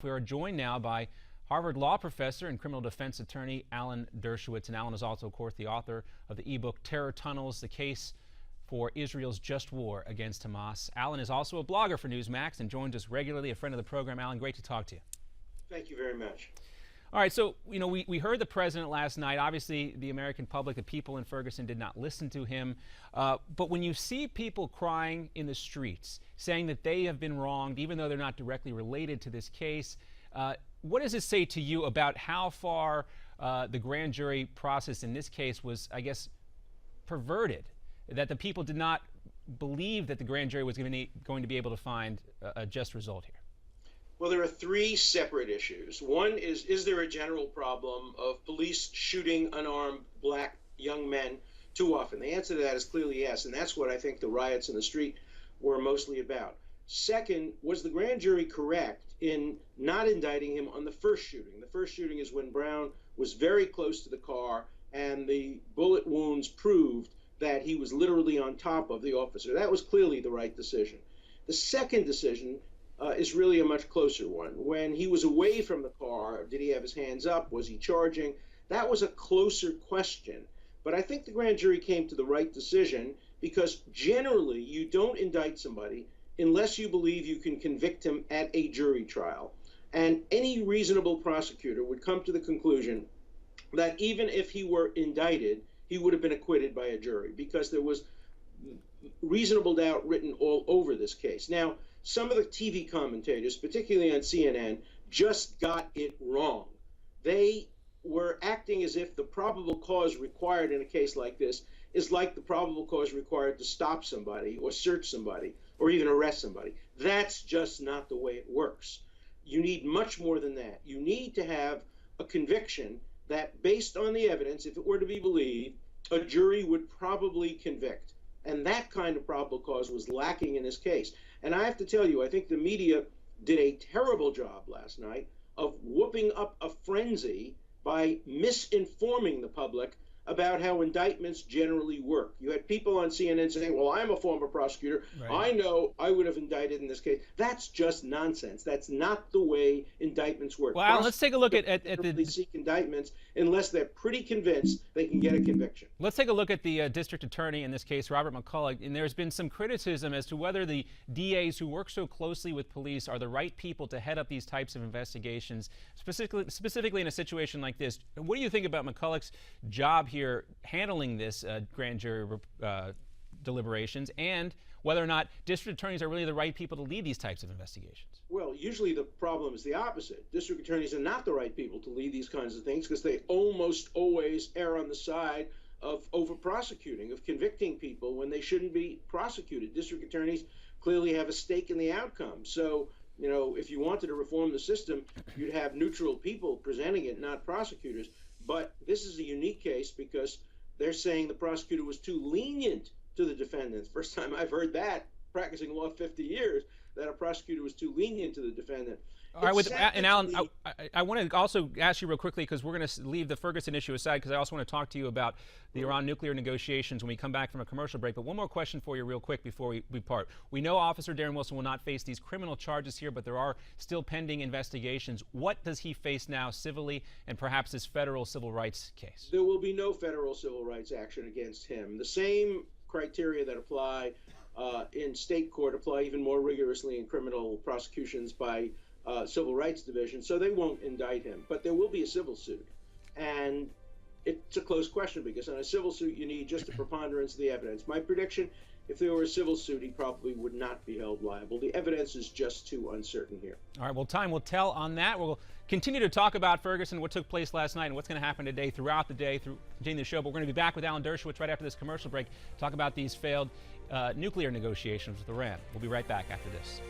We are joined now by Harvard law professor and criminal defense attorney Alan Dershowitz. And Alan is also, of course, the author of the ebook Terror Tunnels, the case for Israel's just war against Hamas. Alan is also a blogger for Newsmax and joins us regularly, a friend of the program. Alan, great to talk to you. Thank you very much. All right, so, we heard the president last night. Obviously, the American public, the people in Ferguson did not listen to him. But when you see people crying in the streets, saying that they have been wronged, even though they're not directly related to this case, what does it say to you about how far the grand jury process in this case was, I guess, perverted? That the people did not believe that the grand jury was going to be able to find a just result here? Well, there are three separate issues. One is there a general problem of police shooting unarmed black young men too often? The answer to that is clearly yes, and that's what I think the riots in the street were mostly about. Second, was the grand jury correct in not indicting him on the first shooting? The first shooting is when Brown was very close to the car and the bullet wounds proved that he was literally on top of the officer. That was clearly the right decision. The second decision is really a much closer one. When he was away from the car, did he have his hands up? Was he charging? That was a closer question. But I think the grand jury came to the right decision because generally you don't indict somebody unless you believe you can convict him at a jury trial. And any reasonable prosecutor would come to the conclusion that even if he were indicted, he would have been acquitted by a jury because there was reasonable doubt written all over this case. Now, some of the TV commentators, particularly on CNN, just got it wrong. They were acting as if the probable cause required in a case like this is like the probable cause required to stop somebody or search somebody or even arrest somebody. That's just not the way it works. You need much more than that. You need to have a conviction that, based on the evidence, if it were to be believed, a jury would probably convict. And that kind of probable cause was lacking in this case. And I have to tell you, I think the media did a terrible job last night of whooping up a frenzy by misinforming the public about how indictments generally work. You had people on CNN saying, well, I'm a former prosecutor. Right. I know I would have indicted in this case. That's just nonsense. That's not the way indictments work. Well, Alan, let's take a look at the seek indictments unless they're pretty convinced they can get a conviction. Let's take a look at the district attorney in this case, Robert McCulloch. And there's been some criticism as to whether the DAs who work so closely with police are the right people to head up these types of investigations, specifically in a situation like this. What do you think about McCulloch's job here handling this grand jury deliberations, and whether or not district attorneys are really the right people to lead these types of investigations? Well, usually the problem is the opposite. District attorneys are not the right people to lead these kinds of things because they almost always err on the side of over-prosecuting, of convicting people when they shouldn't be prosecuted. District attorneys clearly have a stake in the outcome. So, if you wanted to reform the system, you'd have neutral people presenting it, not prosecutors. But this is a unique case because they're saying the prosecutor was too lenient to the defendants. First time I've heard that, practicing law 50 years, that a prosecutor was too lenient to the defendant. All right, and Alan, I want to also ask you real quickly, because we're going to leave the Ferguson issue aside, because I also want to talk to you about the Iran nuclear negotiations when we come back from a commercial break. But one more question for you real quick before we part. We know Officer Darren Wilson will not face these criminal charges here, but there are still pending investigations. What does he face now civilly and perhaps this federal civil rights case? There will be no federal civil rights action against him. The same criteria that apply in state court apply even more rigorously in criminal prosecutions by civil rights division, so they won't indict him. But there will be a civil suit. And it's a close question because on a civil suit, you need just a preponderance of the evidence. My prediction, if there were a civil suit, he probably would not be held liable. The evidence is just too uncertain here. All right, well, time will tell on that. We'll continue to talk about Ferguson, what took place last night, and what's going to happen today throughout the day, through continuing the show. But we're going to be back with Alan Dershowitz right after this commercial break, talk about these failed nuclear negotiations with Iran. We'll be right back after this.